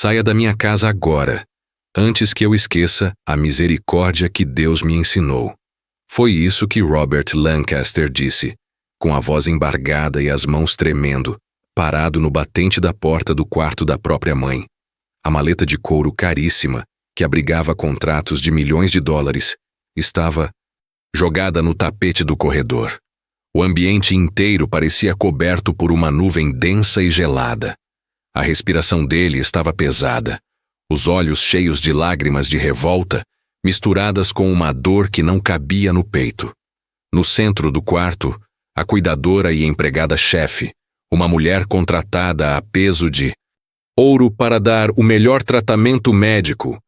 Saia da minha casa agora, antes que eu esqueça a misericórdia que Deus me ensinou. Foi isso que Robert Lancaster disse, com a voz embargada e as mãos tremendo, parado no batente da porta do quarto da própria mãe. A maleta de couro caríssima, que abrigava contratos de milhões de dólares, estava jogada no tapete do corredor. O ambiente inteiro parecia coberto por uma nuvem densa e gelada. A respiração dele estava pesada, os olhos cheios de lágrimas de revolta, misturadas com uma dor que não cabia no peito. No centro do quarto, a cuidadora e empregada-chefe, uma mulher contratada a peso de ouro para dar o melhor tratamento médico,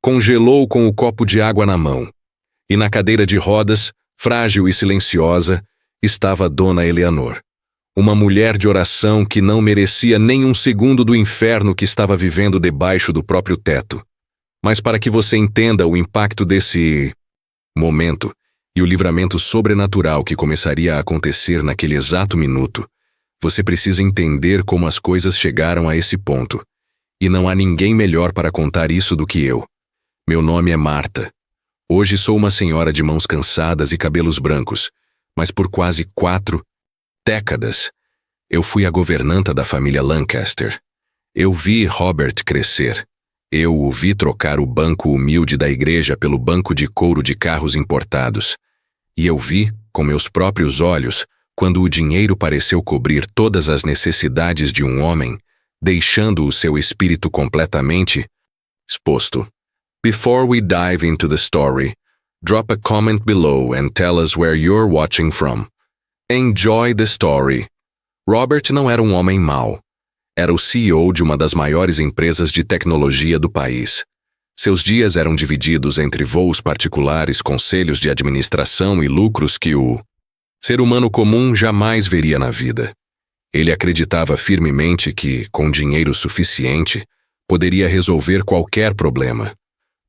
congelou com o copo de água na mão. E na cadeira de rodas, frágil e silenciosa, estava Dona Eleanor, uma mulher de oração que não merecia nem um segundo do inferno que estava vivendo debaixo do próprio teto. Mas para que você entenda o impacto desse momento e o livramento sobrenatural que começaria a acontecer naquele exato minuto, você precisa entender como as coisas chegaram a esse ponto. E não há ninguém melhor para contar isso do que eu. Meu nome é Marta. Hoje sou uma senhora de mãos cansadas e cabelos brancos, mas por quase 4 décadas, eu fui a governanta da família Lancaster. Eu vi Robert crescer. Eu o vi trocar o banco humilde da igreja pelo banco de couro de carros importados. E eu vi, com meus próprios olhos, quando o dinheiro pareceu cobrir todas as necessidades de um homem, deixando o seu espírito completamente exposto. Before we dive into the story, drop a comment below and tell us where you're watching from. Enjoy the story. Robert não era um homem mau. Era o CEO de uma das maiores empresas de tecnologia do país. Seus dias eram divididos entre voos particulares, conselhos de administração e lucros que o ser humano comum jamais veria na vida. Ele acreditava firmemente que, com dinheiro suficiente, poderia resolver qualquer problema.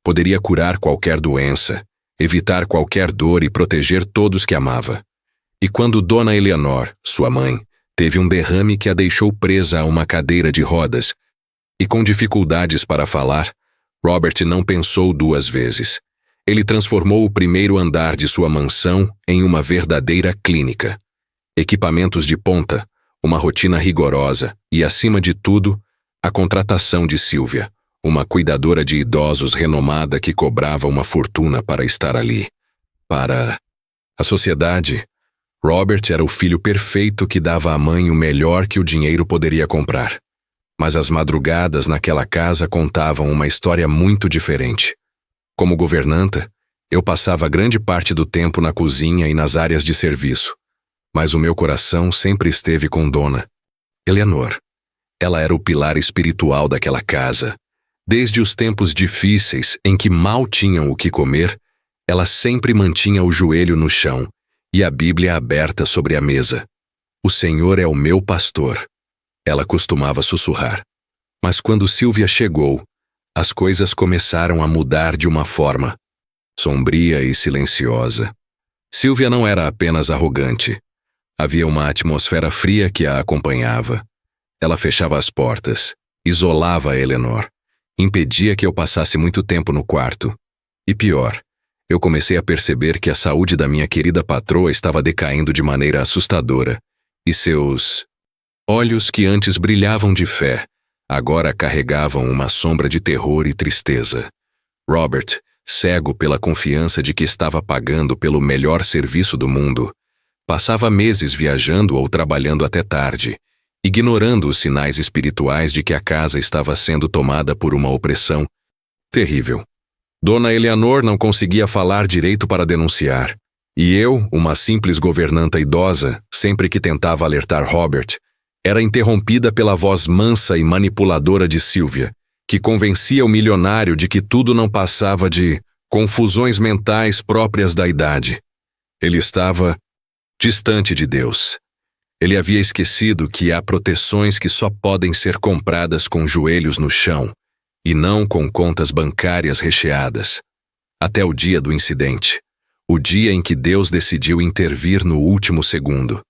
Poderia curar qualquer doença, evitar qualquer dor e proteger todos que amava. E quando Dona Eleanor, sua mãe, teve um derrame que a deixou presa a uma cadeira de rodas e com dificuldades para falar, Robert não pensou 2 vezes. Ele transformou o primeiro andar de sua mansão em uma verdadeira clínica. Equipamentos de ponta, uma rotina rigorosa e, acima de tudo, a contratação de Sylvia, uma cuidadora de idosos renomada que cobrava uma fortuna para estar ali. Para a sociedade, Robert era o filho perfeito que dava à mãe o melhor que o dinheiro poderia comprar. Mas as madrugadas naquela casa contavam uma história muito diferente. Como governanta, eu passava grande parte do tempo na cozinha e nas áreas de serviço. Mas o meu coração sempre esteve com Dona Eleanor. Ela era o pilar espiritual daquela casa. Desde os tempos difíceis em que mal tinham o que comer, ela sempre mantinha o joelho no chão e a Bíblia aberta sobre a mesa. O Senhor é o meu pastor. Ela costumava sussurrar. Mas quando Sylvia chegou, as coisas começaram a mudar de uma forma sombria e silenciosa. Sylvia não era apenas arrogante. Havia uma atmosfera fria que a acompanhava. Ela fechava as portas, isolava Eleanor, impedia que eu passasse muito tempo no quarto. E pior, eu comecei a perceber que a saúde da minha querida patroa estava decaindo de maneira assustadora, e seus olhos que antes brilhavam de fé, agora carregavam uma sombra de terror e tristeza. Robert, cego pela confiança de que estava pagando pelo melhor serviço do mundo, passava meses viajando ou trabalhando até tarde, ignorando os sinais espirituais de que a casa estava sendo tomada por uma opressão terrível. Dona Eleanor não conseguia falar direito para denunciar, e eu, uma simples governanta idosa, sempre que tentava alertar Robert, era interrompida pela voz mansa e manipuladora de Sylvia, que convencia o milionário de que tudo não passava de confusões mentais próprias da idade. Ele estava distante de Deus. Ele havia esquecido que há proteções que só podem ser compradas com joelhos no chão, e não com contas bancárias recheadas. Até o dia do incidente, o dia em que Deus decidiu intervir no último segundo.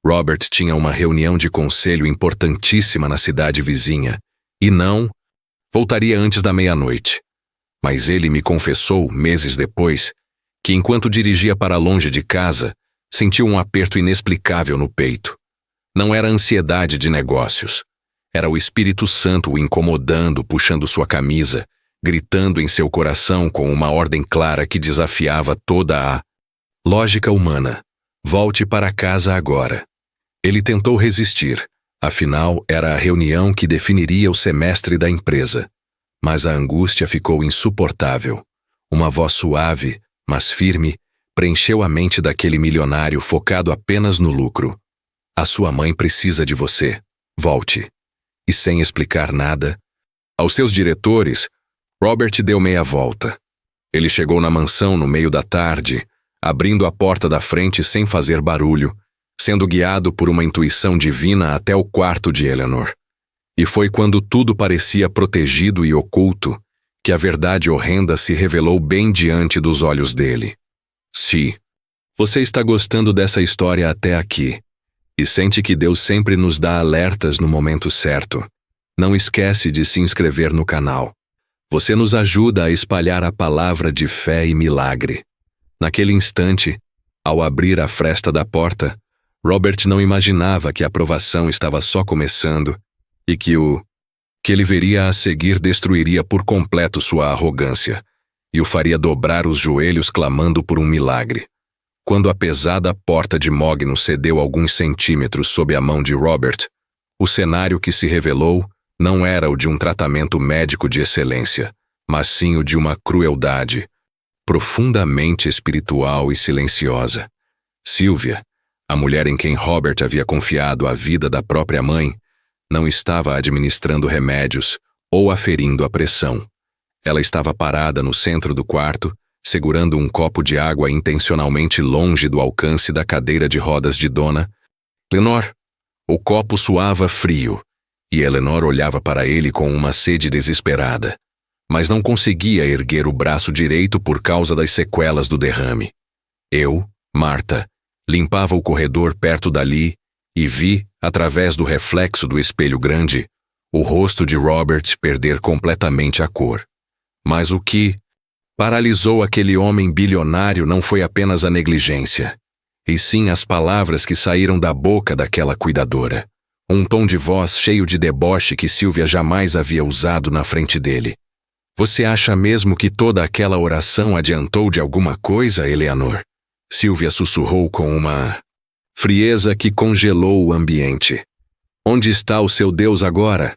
Robert tinha uma reunião de conselho importantíssima na cidade vizinha, e não Voltaria antes da meia-noite. Mas ele me confessou, meses depois, que enquanto dirigia para longe de casa, sentiu um aperto inexplicável no peito. Não era ansiedade de negócios. Era o Espírito Santo o incomodando, puxando sua camisa, gritando em seu coração com uma ordem clara que desafiava toda a lógica humana. Volte para casa agora. Ele tentou resistir, afinal era a reunião que definiria o semestre da empresa. Mas a angústia ficou insuportável. Uma voz suave, mas firme, preencheu a mente daquele milionário focado apenas no lucro. A sua mãe precisa de você. Volte. E sem explicar nada, aos seus diretores, Robert deu meia volta. Ele chegou na mansão no meio da tarde, abrindo a porta da frente sem fazer barulho, sendo guiado por uma intuição divina até o quarto de Eleanor. E foi quando tudo parecia protegido e oculto, que a verdade horrenda se revelou bem diante dos olhos dele. Se você está gostando dessa história até aqui, e sente que Deus sempre nos dá alertas no momento certo, não esquece de se inscrever no canal. Você nos ajuda a espalhar a palavra de fé e milagre. Naquele instante, ao abrir a fresta da porta, Robert não imaginava que a provação estava só começando e que ele veria a seguir destruiria por completo sua arrogância e o faria dobrar os joelhos clamando por um milagre. Quando a pesada porta de mogno cedeu alguns centímetros sob a mão de Robert, o cenário que se revelou não era o de um tratamento médico de excelência, mas sim o de uma crueldade profundamente espiritual e silenciosa. Sylvia, a mulher em quem Robert havia confiado a vida da própria mãe, não estava administrando remédios ou aferindo a pressão. Ela estava parada no centro do quarto, segurando um copo de água intencionalmente longe do alcance da cadeira de rodas de Dona Eleanor. O copo soava frio, e Eleanor olhava para ele com uma sede desesperada, mas não conseguia erguer o braço direito por causa das sequelas do derrame. Eu, Marta, limpava o corredor perto dali e vi, através do reflexo do espelho grande, o rosto de Robert perder completamente a cor. Mas o que paralisou aquele homem bilionário não foi apenas a negligência, e sim as palavras que saíram da boca daquela cuidadora. Um tom de voz cheio de deboche que Sylvia jamais havia usado na frente dele. Você acha mesmo que toda aquela oração adiantou de alguma coisa, Eleanor? Sylvia sussurrou com uma frieza que congelou o ambiente. Onde está o seu Deus agora?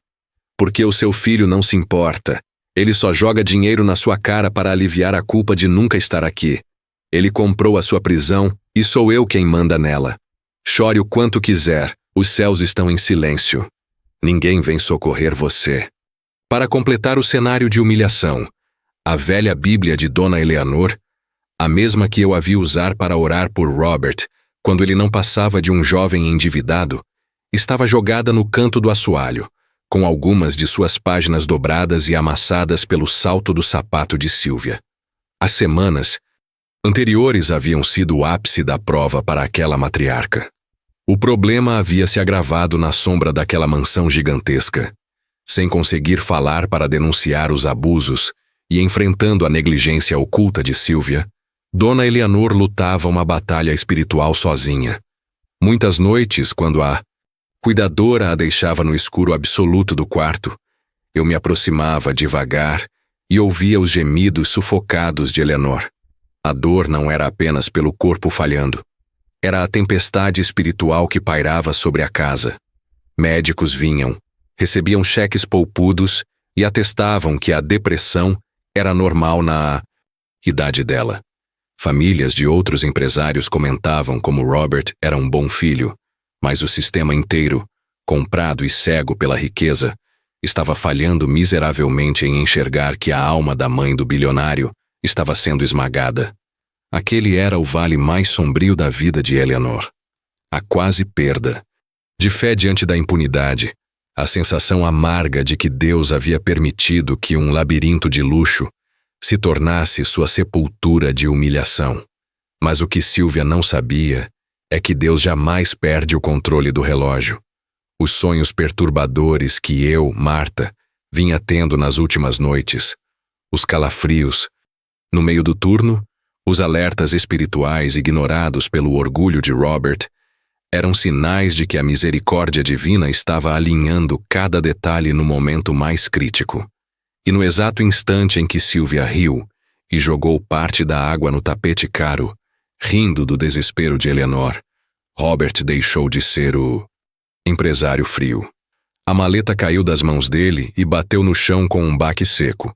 Porque o seu filho não se importa. Ele só joga dinheiro na sua cara para aliviar a culpa de nunca estar aqui. Ele comprou a sua prisão e sou eu quem manda nela. Chore o quanto quiser, os céus estão em silêncio. Ninguém vem socorrer você. Para completar o cenário de humilhação, a velha Bíblia de Dona Eleanor, a mesma que eu havia usar para orar por Robert quando ele não passava de um jovem endividado, estava jogada no canto do assoalho, com algumas de suas páginas dobradas e amassadas pelo salto do sapato de Sylvia. As semanas anteriores haviam sido o ápice da prova para aquela matriarca. O problema havia se agravado na sombra daquela mansão gigantesca. Sem conseguir falar para denunciar os abusos e enfrentando a negligência oculta de Sylvia, Dona Eleanor lutava uma batalha espiritual sozinha. Muitas noites, quando a cuidadora a deixava no escuro absoluto do quarto, eu me aproximava devagar e ouvia os gemidos sufocados de Eleanor. A dor não era apenas pelo corpo falhando. Era a tempestade espiritual que pairava sobre a casa. Médicos vinham, recebiam cheques poupudos e atestavam que a depressão era normal na idade dela. Famílias de outros empresários comentavam como Robert era um bom filho, mas o sistema inteiro, comprado e cego pela riqueza, estava falhando miseravelmente em enxergar que a alma da mãe do bilionário estava sendo esmagada. Aquele era o vale mais sombrio da vida de Eleanor. A quase perda, de fé diante da impunidade, a sensação amarga de que Deus havia permitido que um labirinto de luxo se tornasse sua sepultura de humilhação. Mas o que Sylvia não sabia é que Deus jamais perde o controle do relógio. Os sonhos perturbadores que eu, Marta, vinha tendo nas últimas noites, os calafrios, no meio do turno, os alertas espirituais ignorados pelo orgulho de Robert, eram sinais de que a misericórdia divina estava alinhando cada detalhe no momento mais crítico. E no exato instante em que Sylvia riu e jogou parte da água no tapete caro, rindo do desespero de Eleanor, Robert deixou de ser o empresário frio. A maleta caiu das mãos dele e bateu no chão com um baque seco.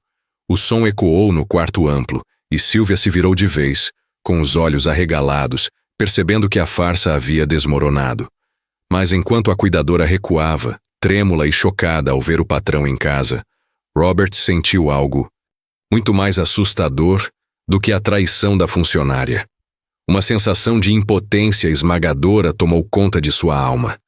O som ecoou no quarto amplo e Sylvia se virou de vez, com os olhos arregalados, percebendo que a farsa havia desmoronado. Mas enquanto a cuidadora recuava, trêmula e chocada ao ver o patrão em casa, Robert sentiu algo muito mais assustador do que a traição da funcionária. Uma sensação de impotência esmagadora tomou conta de sua alma.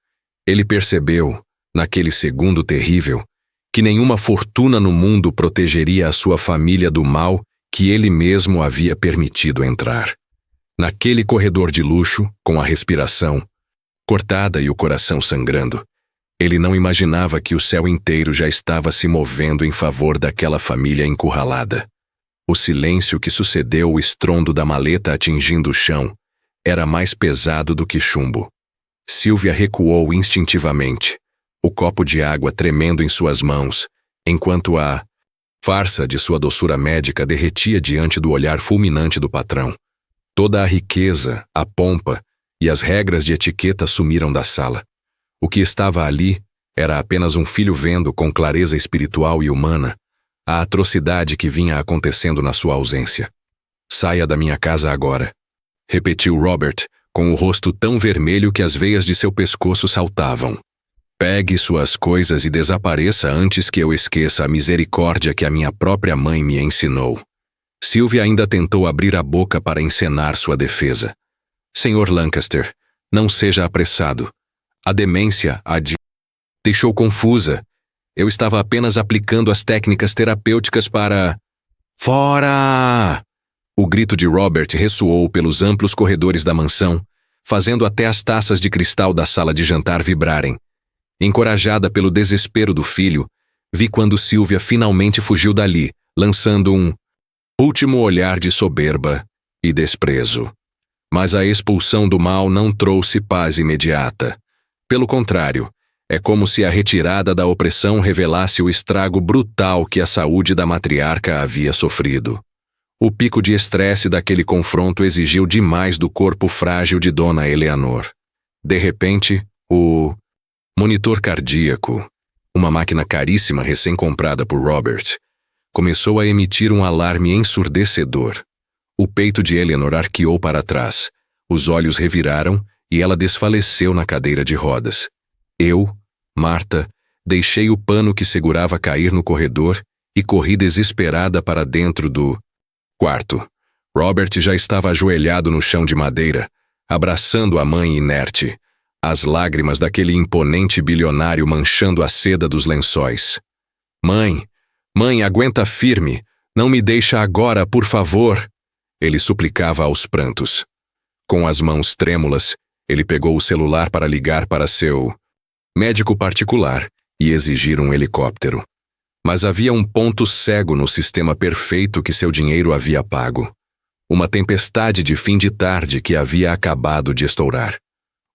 Ele percebeu, naquele segundo terrível, que nenhuma fortuna no mundo protegeria a sua família do mal que ele mesmo havia permitido entrar. Naquele corredor de luxo, com a respiração cortada e o coração sangrando, ele não imaginava que o céu inteiro já estava se movendo em favor daquela família encurralada. O silêncio que sucedeu o estrondo da maleta atingindo o chão era mais pesado do que chumbo. Sylvia recuou instintivamente, o copo de água tremendo em suas mãos, enquanto a farsa de sua doçura médica derretia diante do olhar fulminante do patrão. Toda a riqueza, a pompa e as regras de etiqueta sumiram da sala. O que estava ali era apenas um filho vendo com clareza espiritual e humana a atrocidade que vinha acontecendo na sua ausência. "Saia da minha casa agora", repetiu Robert, com o rosto tão vermelho que as veias de seu pescoço saltavam. "Pegue suas coisas e desapareça antes que eu esqueça a misericórdia que a minha própria mãe me ensinou." Sylvia ainda tentou abrir a boca para encenar sua defesa. "Senhor Lancaster, não seja apressado. A demência deixou confusa. Eu estava apenas aplicando as técnicas terapêuticas para..." "Fora!" O grito de Robert ressoou pelos amplos corredores da mansão, fazendo até as taças de cristal da sala de jantar vibrarem. Encorajada pelo desespero do filho, vi quando Sylvia finalmente fugiu dali, lançando um último olhar de soberba e desprezo. Mas a expulsão do mal não trouxe paz imediata. Pelo contrário, é como se a retirada da opressão revelasse o estrago brutal que a saúde da matriarca havia sofrido. O pico de estresse daquele confronto exigiu demais do corpo frágil de Dona Eleanor. De repente, o monitor cardíaco, uma máquina caríssima recém-comprada por Robert, começou a emitir um alarme ensurdecedor. O peito de Eleanor arqueou para trás, os olhos reviraram e ela desfaleceu na cadeira de rodas. Eu, Marta, deixei o pano que segurava cair no corredor e corri desesperada para dentro do quarto. Robert já estava ajoelhado no chão de madeira, abraçando a mãe inerte, as lágrimas daquele imponente bilionário manchando a seda dos lençóis. Mãe, aguenta firme, não me deixa agora, por favor!" Ele suplicava aos prantos. Com as mãos trêmulas, ele pegou o celular para ligar para seu médico particular e exigir um helicóptero. Mas havia um ponto cego no sistema perfeito que seu dinheiro havia pago. Uma tempestade de fim de tarde que havia acabado de estourar.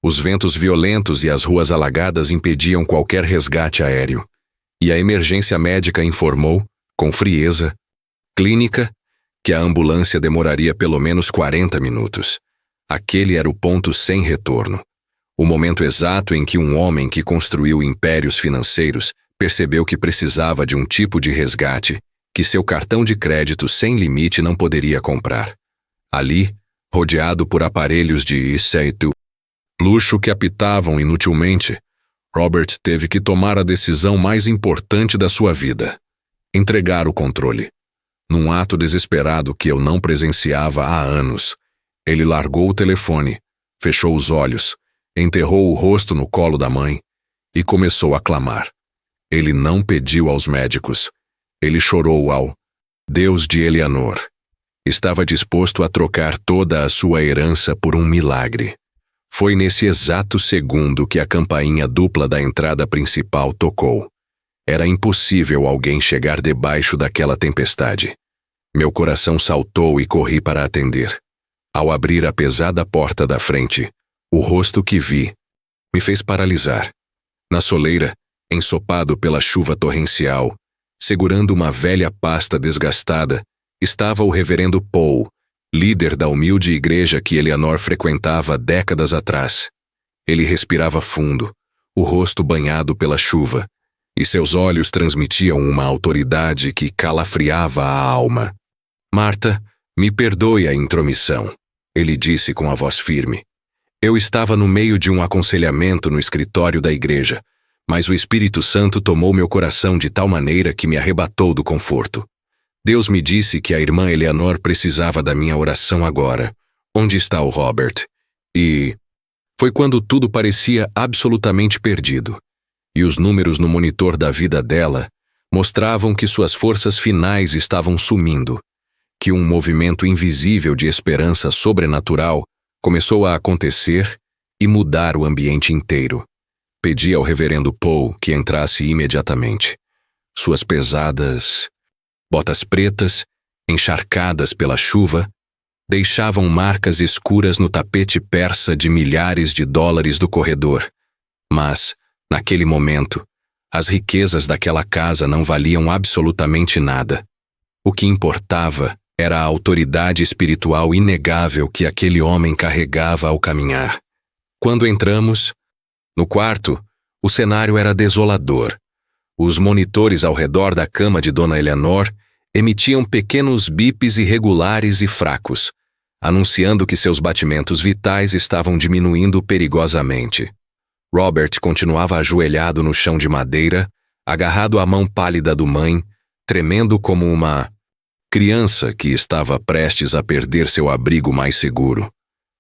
Os ventos violentos e as ruas alagadas impediam qualquer resgate aéreo. E a emergência médica informou, com frieza clínica, que a ambulância demoraria pelo menos 40 minutos. Aquele era o ponto sem retorno. O momento exato em que um homem que construiu impérios financeiros percebeu que precisava de um tipo de resgate que seu cartão de crédito sem limite não poderia comprar. Ali, rodeado por aparelhos de luxo que apitavam inutilmente, Robert teve que tomar a decisão mais importante da sua vida: entregar o controle. Num ato desesperado que eu não presenciava há anos, ele largou o telefone, fechou os olhos, enterrou o rosto no colo da mãe e começou a clamar. Ele não pediu aos médicos. Ele chorou ao Deus de Eleanor. Estava disposto a trocar toda a sua herança por um milagre. Foi nesse exato segundo que a campainha dupla da entrada principal tocou. Era impossível alguém chegar debaixo daquela tempestade. Meu coração saltou e corri para atender. Ao abrir a pesada porta da frente, o rosto que vi me fez paralisar. Na soleira, ensopado pela chuva torrencial, segurando uma velha pasta desgastada, estava o reverendo Paul, líder da humilde igreja que Eleanor frequentava décadas atrás. Ele respirava fundo, o rosto banhado pela chuva, e seus olhos transmitiam uma autoridade que calafriava a alma. Marta, me perdoe a intromissão, ele disse com a voz firme. Eu estava no meio de um aconselhamento no escritório da igreja, mas o Espírito Santo tomou meu coração de tal maneira que me arrebatou do conforto. Deus me disse que a irmã Eleanor precisava da minha oração agora. Onde está o Robert? E foi quando tudo parecia absolutamente perdido. E os números no monitor da vida dela mostravam que suas forças finais estavam sumindo, que um movimento invisível de esperança sobrenatural começou a acontecer e mudar o ambiente inteiro. Pedi ao reverendo Paul que entrasse imediatamente. Suas pesadas botas pretas, encharcadas pela chuva, deixavam marcas escuras no tapete persa de milhares de dólares do corredor. Mas, naquele momento, as riquezas daquela casa não valiam absolutamente nada. O que importava era a autoridade espiritual inegável que aquele homem carregava ao caminhar. Quando entramos, no quarto, o cenário era desolador. Os monitores ao redor da cama de Dona Eleanor emitiam pequenos bips irregulares e fracos, anunciando que seus batimentos vitais estavam diminuindo perigosamente. Robert continuava ajoelhado no chão de madeira, agarrado à mão pálida do mãe, tremendo como uma criança que estava prestes a perder seu abrigo mais seguro.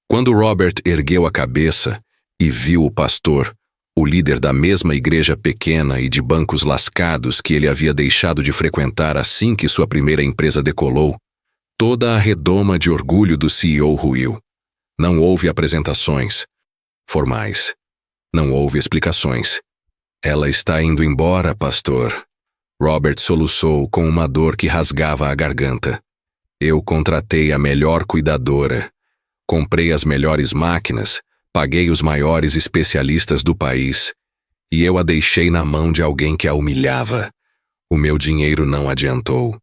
Quando Robert ergueu a cabeça e viu o pastor, o líder da mesma igreja pequena e de bancos lascados que ele havia deixado de frequentar assim que sua primeira empresa decolou, toda a redoma de orgulho do CEO ruiu. Não houve apresentações formais. Não houve explicações. Ela está indo embora, pastor. Robert soluçou com uma dor que rasgava a garganta. Eu contratei a melhor cuidadora. Comprei as melhores máquinas. Paguei os maiores especialistas do país, e eu a deixei na mão de alguém que a humilhava. O meu dinheiro não adiantou.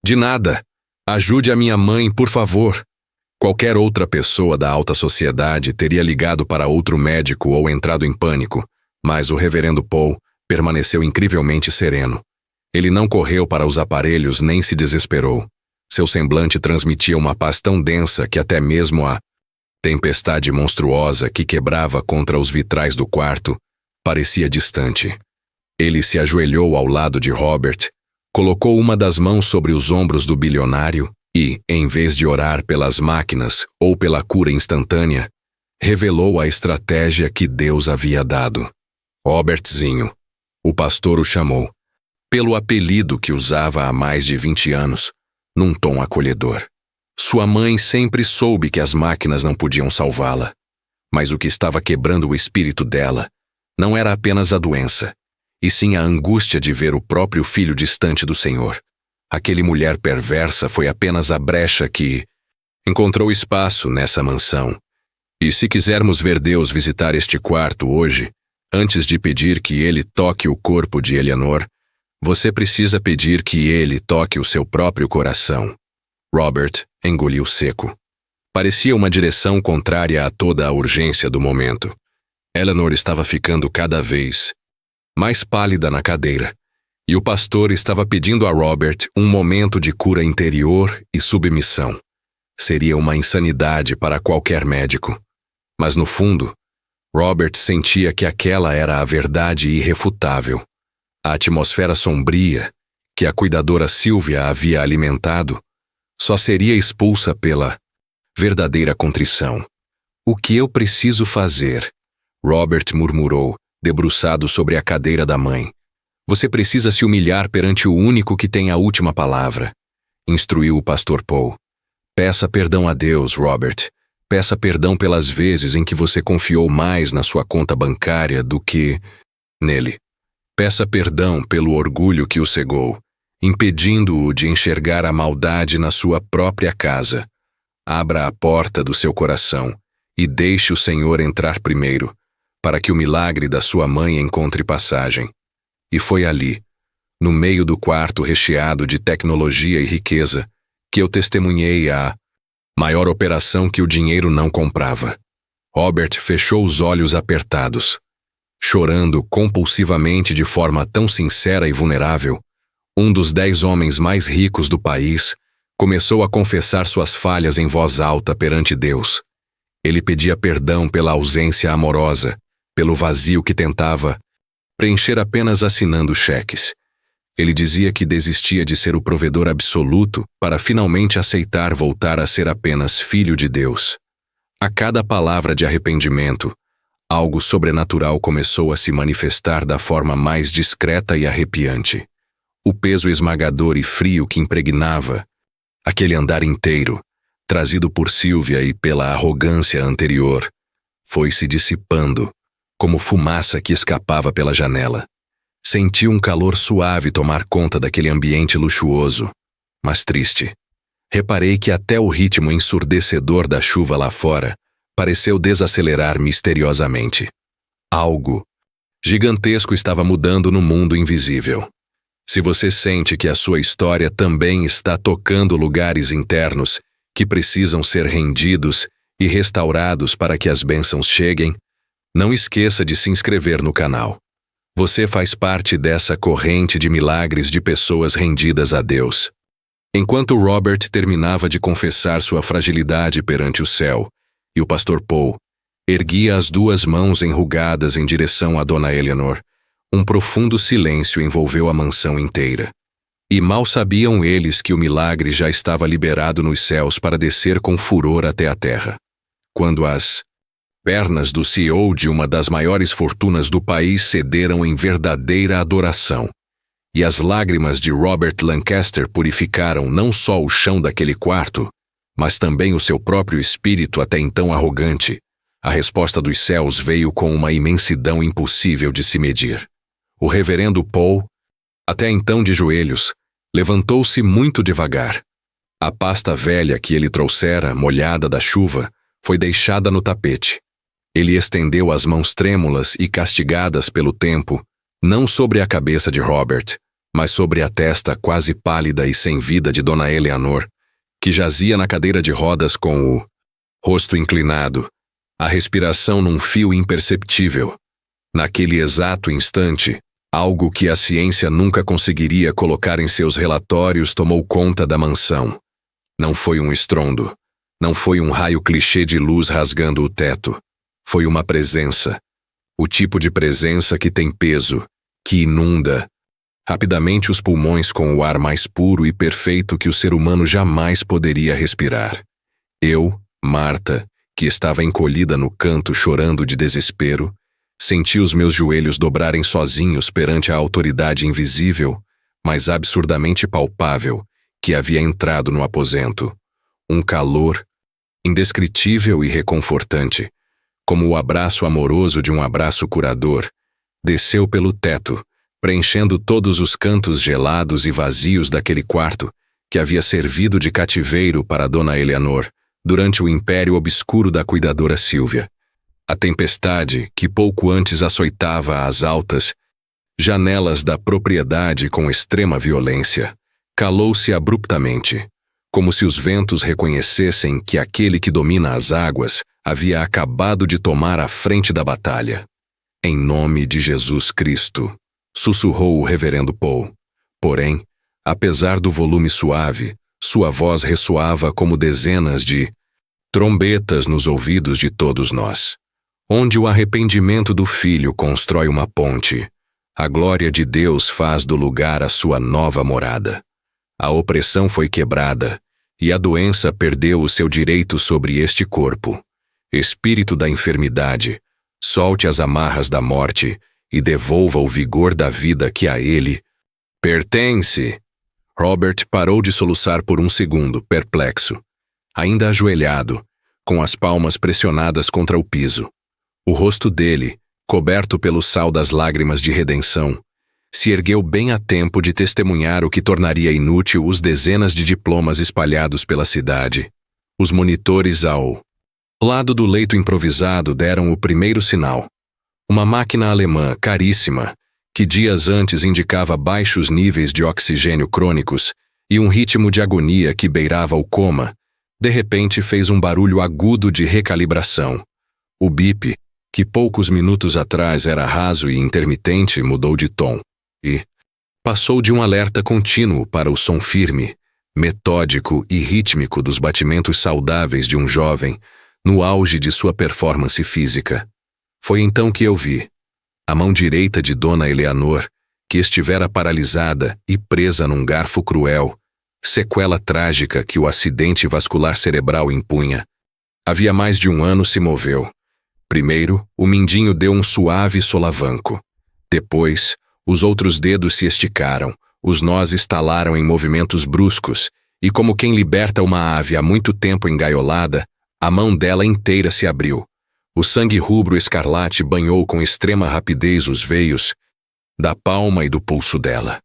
De nada. Ajude a minha mãe, por favor. Qualquer outra pessoa da alta sociedade teria ligado para outro médico ou entrado em pânico, mas o reverendo Paul permaneceu incrivelmente sereno. Ele não correu para os aparelhos nem se desesperou. Seu semblante transmitia uma paz tão densa que até mesmo a tempestade monstruosa que quebrava contra os vitrais do quarto parecia distante. Ele se ajoelhou ao lado de Robert, colocou uma das mãos sobre os ombros do bilionário e, em vez de orar pelas máquinas ou pela cura instantânea, revelou a estratégia que Deus havia dado. Robertzinho, o pastor o chamou, pelo apelido que usava há mais de 20 anos, num tom acolhedor. Sua mãe sempre soube que as máquinas não podiam salvá-la, mas o que estava quebrando o espírito dela não era apenas a doença, e sim a angústia de ver o próprio filho distante do Senhor. Aquele mulher perversa foi apenas a brecha que encontrou espaço nessa mansão. E se quisermos ver Deus visitar este quarto hoje, antes de pedir que Ele toque o corpo de Eleanor, você precisa pedir que Ele toque o seu próprio coração. Robert engoliu seco. Parecia uma direção contrária a toda a urgência do momento. Eleanor estava ficando cada vez mais pálida na cadeira, e o pastor estava pedindo a Robert um momento de cura interior e submissão. Seria uma insanidade para qualquer médico. Mas no fundo, Robert sentia que aquela era a verdade irrefutável. A atmosfera sombria, que a cuidadora Sylvia havia alimentado, só seria expulsa pela verdadeira contrição. O que eu preciso fazer? Robert murmurou, debruçado sobre a cadeira da mãe. Você precisa se humilhar perante o único que tem a última palavra, instruiu o pastor Paul. Peça perdão a Deus, Robert. Peça perdão pelas vezes em que você confiou mais na sua conta bancária do que nele. Peça perdão pelo orgulho que o cegou, impedindo-o de enxergar a maldade na sua própria casa. Abra a porta do seu coração e deixe o Senhor entrar primeiro, para que o milagre da sua mãe encontre passagem. E foi ali, no meio do quarto recheado de tecnologia e riqueza, que eu testemunhei a maior operação que o dinheiro não comprava. Robert fechou os olhos apertados. Chorando compulsivamente de forma tão sincera e vulnerável, um dos 10 homens mais ricos do país começou a confessar suas falhas em voz alta perante Deus. Ele pedia perdão pela ausência amorosa, pelo vazio que tentava preencher apenas assinando cheques. Ele dizia que desistia de ser o provedor absoluto para finalmente aceitar voltar a ser apenas filho de Deus. A cada palavra de arrependimento, algo sobrenatural começou a se manifestar da forma mais discreta e arrepiante. O peso esmagador e frio que impregnava aquele andar inteiro, trazido por Sylvia e pela arrogância anterior, foi se dissipando, como fumaça que escapava pela janela. Senti um calor suave tomar conta daquele ambiente luxuoso, mas triste. Reparei que até o ritmo ensurdecedor da chuva lá fora pareceu desacelerar misteriosamente. Algo gigantesco estava mudando no mundo invisível. Se você sente que a sua história também está tocando lugares internos que precisam ser rendidos e restaurados para que as bênçãos cheguem, não esqueça de se inscrever no canal. Você faz parte dessa corrente de milagres de pessoas rendidas a Deus. Enquanto Robert terminava de confessar sua fragilidade perante o céu, e o pastor Paul erguia as 2 mãos enrugadas em direção a Dona Eleanor, um profundo silêncio envolveu a mansão inteira. E mal sabiam eles que o milagre já estava liberado nos céus para descer com furor até a terra. Quando as pernas do CEO de uma das maiores fortunas do país cederam em verdadeira adoração, e as lágrimas de Robert Lancaster purificaram não só o chão daquele quarto, mas também o seu próprio espírito até então arrogante, a resposta dos céus veio com uma imensidão impossível de se medir. O reverendo Paul, até então de joelhos, levantou-se muito devagar. A pasta velha que ele trouxera, molhada da chuva, foi deixada no tapete. Ele estendeu as mãos trêmulas e castigadas pelo tempo, não sobre a cabeça de Robert, mas sobre a testa quase pálida e sem vida de Dona Eleanor, que jazia na cadeira de rodas com o rosto inclinado, a respiração num fio imperceptível. Naquele exato instante, algo que a ciência nunca conseguiria colocar em seus relatórios tomou conta da mansão. Não foi um estrondo, não foi um raio clichê de luz rasgando o teto. Foi uma presença. O tipo de presença que tem peso, que inunda rapidamente os pulmões com o ar mais puro e perfeito que o ser humano jamais poderia respirar. Eu, Marta, que estava encolhida no canto chorando de desespero, senti os meus joelhos dobrarem sozinhos perante a autoridade invisível, mas absurdamente palpável, que havia entrado no aposento. Um calor indescritível e reconfortante, como o abraço amoroso de um abraço curador, desceu pelo teto, preenchendo todos os cantos gelados e vazios daquele quarto que havia servido de cativeiro para Dona Eleanor durante o império obscuro da cuidadora Sylvia. A tempestade, que pouco antes açoitava as altas janelas da propriedade com extrema violência, calou-se abruptamente, como se os ventos reconhecessem que aquele que domina as águas havia acabado de tomar a frente da batalha. Em nome de Jesus Cristo, sussurrou o reverendo Paul. Porém, apesar do volume suave, sua voz ressoava como dezenas de trombetas nos ouvidos de todos nós. Onde o arrependimento do filho constrói uma ponte, a glória de Deus faz do lugar a sua nova morada. A opressão foi quebrada, e a doença perdeu o seu direito sobre este corpo. Espírito da enfermidade, solte as amarras da morte e devolva o vigor da vida que a ele pertence. Robert parou de soluçar por um segundo, perplexo, ainda ajoelhado, com as palmas pressionadas contra o piso. O rosto dele, coberto pelo sal das lágrimas de redenção, se ergueu bem a tempo de testemunhar o que tornaria inútil os dezenas de diplomas espalhados pela cidade. Os monitores ao lado do leito improvisado deram o primeiro sinal. Uma máquina alemã caríssima, que dias antes indicava baixos níveis de oxigênio crônicos e um ritmo de agonia que beirava o coma, de repente fez um barulho agudo de recalibração. O bip, que poucos minutos atrás era raso e intermitente, mudou de tom e passou de um alerta contínuo para o som firme, metódico e rítmico dos batimentos saudáveis de um jovem no auge de sua performance física. Foi então que eu vi a mão direita de Dona Eleanor, que estivera paralisada e presa num garfo cruel, sequela trágica que o acidente vascular cerebral impunha. Havia mais de um ano se moveu. Primeiro, o mindinho deu um suave solavanco. Depois, os outros dedos se esticaram, os nós estalaram em movimentos bruscos, e como quem liberta uma ave há muito tempo engaiolada, a mão dela inteira se abriu. O sangue rubro escarlate banhou com extrema rapidez os veios da palma e do pulso dela.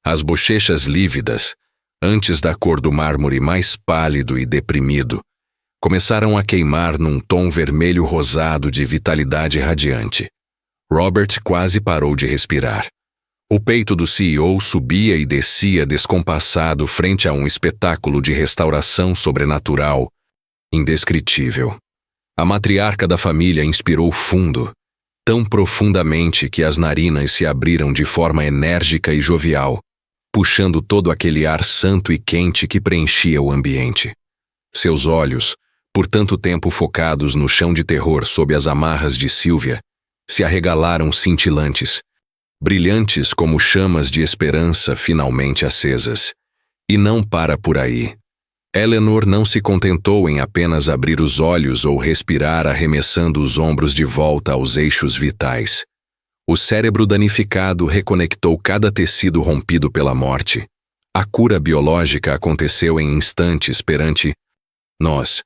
As bochechas lívidas, antes da cor do mármore mais pálido e deprimido, começaram a queimar num tom vermelho rosado de vitalidade radiante. Robert quase parou de respirar. O peito do CEO subia e descia descompassado frente a um espetáculo de restauração sobrenatural, indescritível. A matriarca da família inspirou fundo, tão profundamente que as narinas se abriram de forma enérgica e jovial, puxando todo aquele ar santo e quente que preenchia o ambiente. Seus olhos, por tanto tempo focados no chão de terror sob as amarras de Sylvia, se arregalaram cintilantes, brilhantes como chamas de esperança finalmente acesas. E não para por aí. Eleanor não se contentou em apenas abrir os olhos ou respirar arremessando os ombros de volta aos eixos vitais. O cérebro danificado reconectou cada tecido rompido pela morte. A cura biológica aconteceu em instantes perante nós.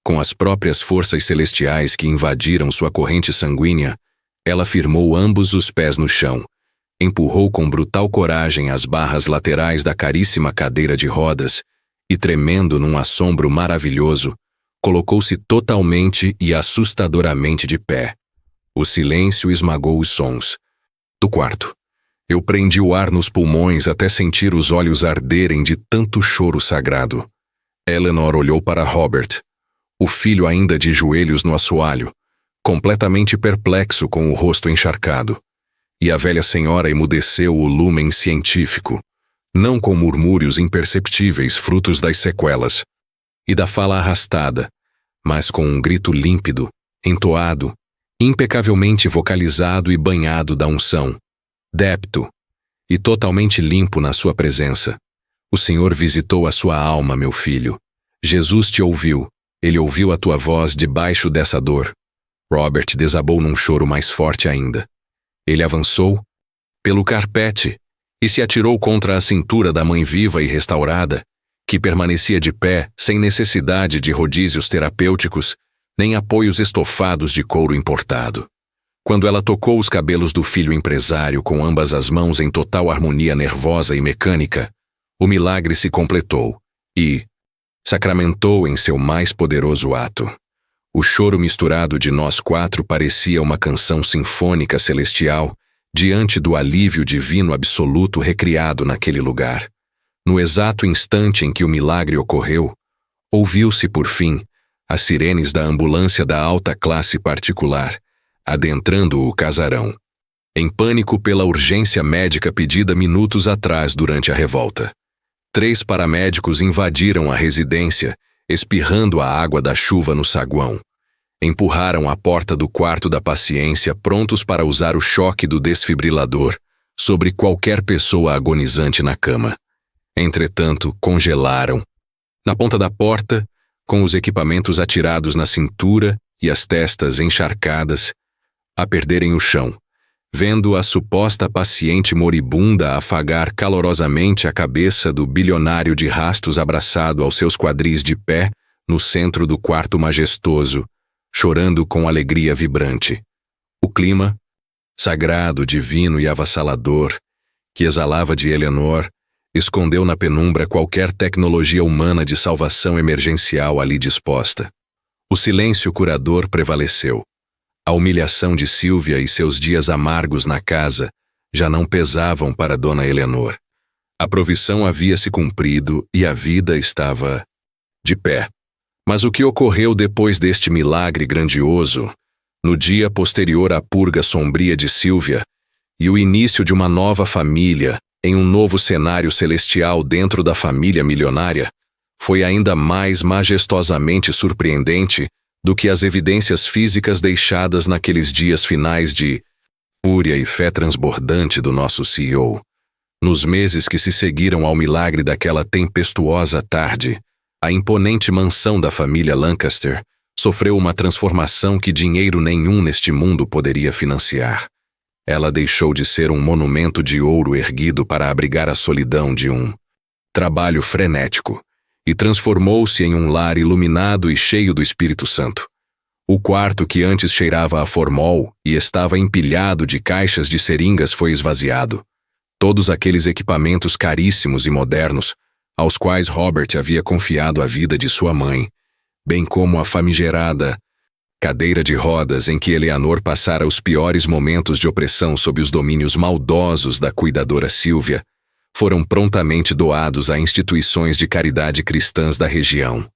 Com as próprias forças celestiais que invadiram sua corrente sanguínea, ela firmou ambos os pés no chão, empurrou com brutal coragem as barras laterais da caríssima cadeira de rodas e, tremendo num assombro maravilhoso, colocou-se totalmente e assustadoramente de pé. O silêncio esmagou os sons do quarto. Eu prendi o ar nos pulmões até sentir os olhos arderem de tanto choro sagrado. Eleanor olhou para Robert, o filho ainda de joelhos no assoalho, completamente perplexo com o rosto encharcado. E a velha senhora emudeceu o lumen científico, não com murmúrios imperceptíveis frutos das sequelas e da fala arrastada, mas com um grito límpido, entoado, impecavelmente vocalizado e banhado da unção, dépito e totalmente limpo na sua presença. O Senhor visitou a sua alma, meu filho. Jesus te ouviu, ele ouviu a tua voz debaixo dessa dor. Robert desabou num choro mais forte ainda. Ele avançou pelo carpete e se atirou contra a cintura da mãe viva e restaurada, que permanecia de pé sem necessidade de rodízios terapêuticos nem apoios estofados de couro importado. Quando ela tocou os cabelos do filho empresário com ambas as mãos em total harmonia nervosa e mecânica, o milagre se completou e sacramentou em seu mais poderoso ato. O choro misturado de nós quatro parecia uma canção sinfônica celestial diante do alívio divino absoluto recriado naquele lugar. No exato instante em que o milagre ocorreu, ouviu-se, por fim, as sirenes da ambulância da alta classe particular, adentrando o casarão, em pânico pela urgência médica pedida minutos atrás durante a revolta. 3 paramédicos invadiram a residência, espirrando a água da chuva no saguão. Empurraram a porta do quarto da paciência prontos para usar o choque do desfibrilador sobre qualquer pessoa agonizante na cama. Entretanto, congelaram, na ponta da porta, com os equipamentos atirados na cintura e as testas encharcadas, a perderem o chão, vendo a suposta paciente moribunda afagar calorosamente a cabeça do bilionário de rastos abraçado aos seus quadris de pé no centro do quarto majestoso, chorando com alegria vibrante. O clima, sagrado, divino e avassalador, que exalava de Eleanor, escondeu na penumbra qualquer tecnologia humana de salvação emergencial ali disposta. O silêncio curador prevaleceu. A humilhação de Sylvia e seus dias amargos na casa já não pesavam para Dona Eleanor. A provisão havia se cumprido e a vida estava de pé. Mas o que ocorreu depois deste milagre grandioso, no dia posterior à purga sombria de Sylvia e o início de uma nova família em um novo cenário celestial dentro da família milionária, foi ainda mais majestosamente surpreendente do que as evidências físicas deixadas naqueles dias finais de fúria e fé transbordante do nosso CEO. Nos meses que se seguiram ao milagre daquela tempestuosa tarde, a imponente mansão da família Lancaster sofreu uma transformação que dinheiro nenhum neste mundo poderia financiar. Ela deixou de ser um monumento de ouro erguido para abrigar a solidão de um trabalho frenético e transformou-se em um lar iluminado e cheio do Espírito Santo. O quarto que antes cheirava a formol e estava empilhado de caixas de seringas foi esvaziado. Todos aqueles equipamentos caríssimos e modernos, aos quais Robert havia confiado a vida de sua mãe, bem como a famigerada cadeira de rodas em que Eleanor passara os piores momentos de opressão sob os domínios maldosos da cuidadora Sylvia, foram prontamente doados a instituições de caridade cristãs da região.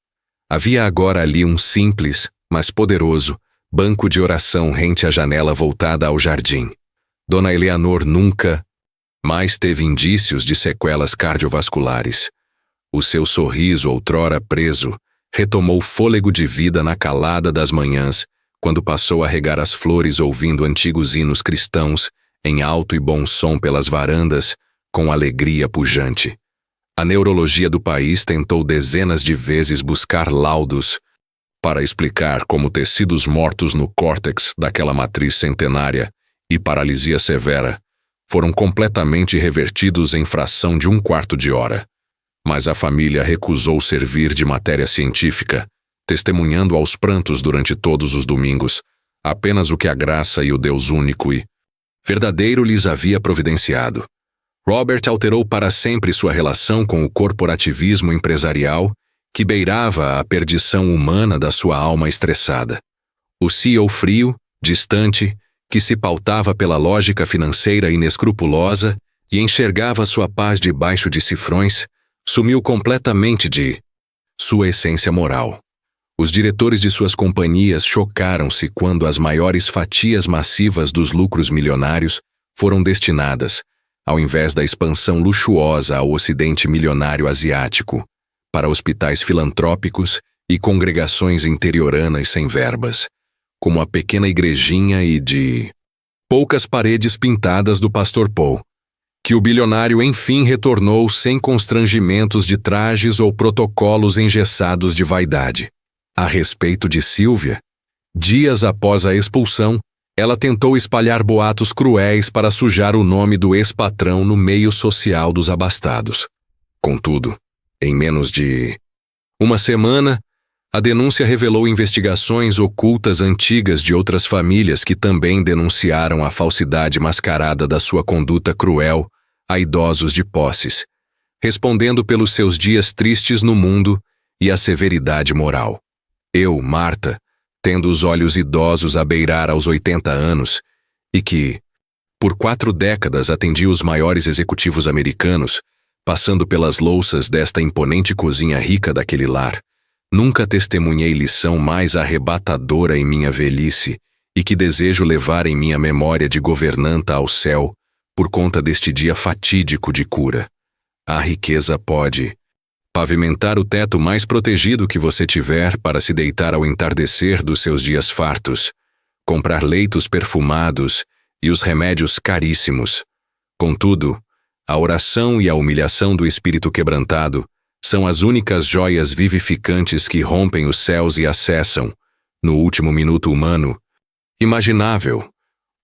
Havia agora ali um simples, mas poderoso, banco de oração rente à janela voltada ao jardim. Dona Eleanor nunca mais teve indícios de sequelas cardiovasculares. O seu sorriso, outrora preso, retomou fôlego de vida na calada das manhãs, quando passou a regar as flores ouvindo antigos hinos cristãos, em alto e bom som pelas varandas, com alegria pujante. A neurologia do país tentou dezenas de vezes buscar laudos para explicar como tecidos mortos no córtex daquela matriz centenária e paralisia severa foram completamente revertidos em fração de 1/4 de hora. Mas a família recusou servir de matéria científica, testemunhando aos prantos durante todos os domingos apenas o que a graça e o Deus único e verdadeiro lhes havia providenciado. Robert alterou para sempre sua relação com o corporativismo empresarial que beirava a perdição humana da sua alma estressada. O CEO frio, distante, que se pautava pela lógica financeira inescrupulosa e enxergava sua paz debaixo de cifrões, sumiu completamente de sua essência moral. Os diretores de suas companhias chocaram-se quando as maiores fatias massivas dos lucros milionários foram destinadas, ao invés da expansão luxuosa ao ocidente milionário asiático, para hospitais filantrópicos e congregações interioranas sem verbas, como a pequena igrejinha e de poucas paredes pintadas do Pastor Paul, que o bilionário enfim retornou sem constrangimentos de trajes ou protocolos engessados de vaidade. A respeito de Sylvia, dias após a expulsão, ela tentou espalhar boatos cruéis para sujar o nome do ex-patrão no meio social dos abastados. Contudo, em menos de uma semana, a denúncia revelou investigações ocultas antigas de outras famílias que também denunciaram a falsidade mascarada da sua conduta cruel a idosos de posses, respondendo pelos seus dias tristes no mundo e a severidade moral. Eu, Marta, tendo os olhos idosos a beirar aos 80 anos, e que, por 4 décadas atendi os maiores executivos americanos, passando pelas louças desta imponente cozinha rica daquele lar, nunca testemunhei lição mais arrebatadora em minha velhice e que desejo levar em minha memória de governanta ao céu por conta deste dia fatídico de cura. A riqueza pode pavimentar o teto mais protegido que você tiver para se deitar ao entardecer dos seus dias fartos, comprar leitos perfumados e os remédios caríssimos. Contudo, a oração e a humilhação do espírito quebrantado são as únicas joias vivificantes que rompem os céus e acessam, no último minuto humano, imaginável,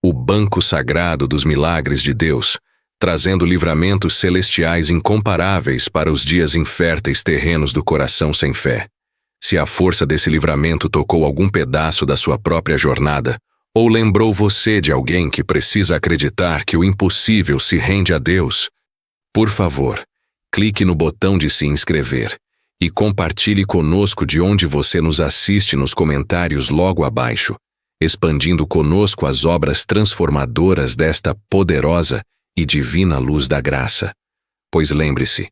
o banco sagrado dos milagres de Deus, trazendo livramentos celestiais incomparáveis para os dias inférteis terrenos do coração sem fé. Se a força desse livramento tocou algum pedaço da sua própria jornada, Ou lembrou você de alguém que precisa acreditar que o impossível se rende a Deus? Por favor, clique no botão de se inscrever e compartilhe conosco de onde você nos assiste nos comentários logo abaixo, expandindo conosco as obras transformadoras desta poderosa e divina luz da graça. Pois lembre-se,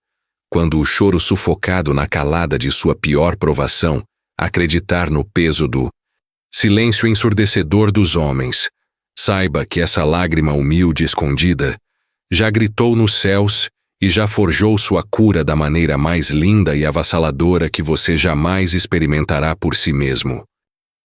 quando o choro sufocado na calada de sua pior provação acreditar no peso do silêncio ensurdecedor dos homens, saiba que essa lágrima humilde e escondida já gritou nos céus e já forjou sua cura da maneira mais linda e avassaladora que você jamais experimentará por si mesmo.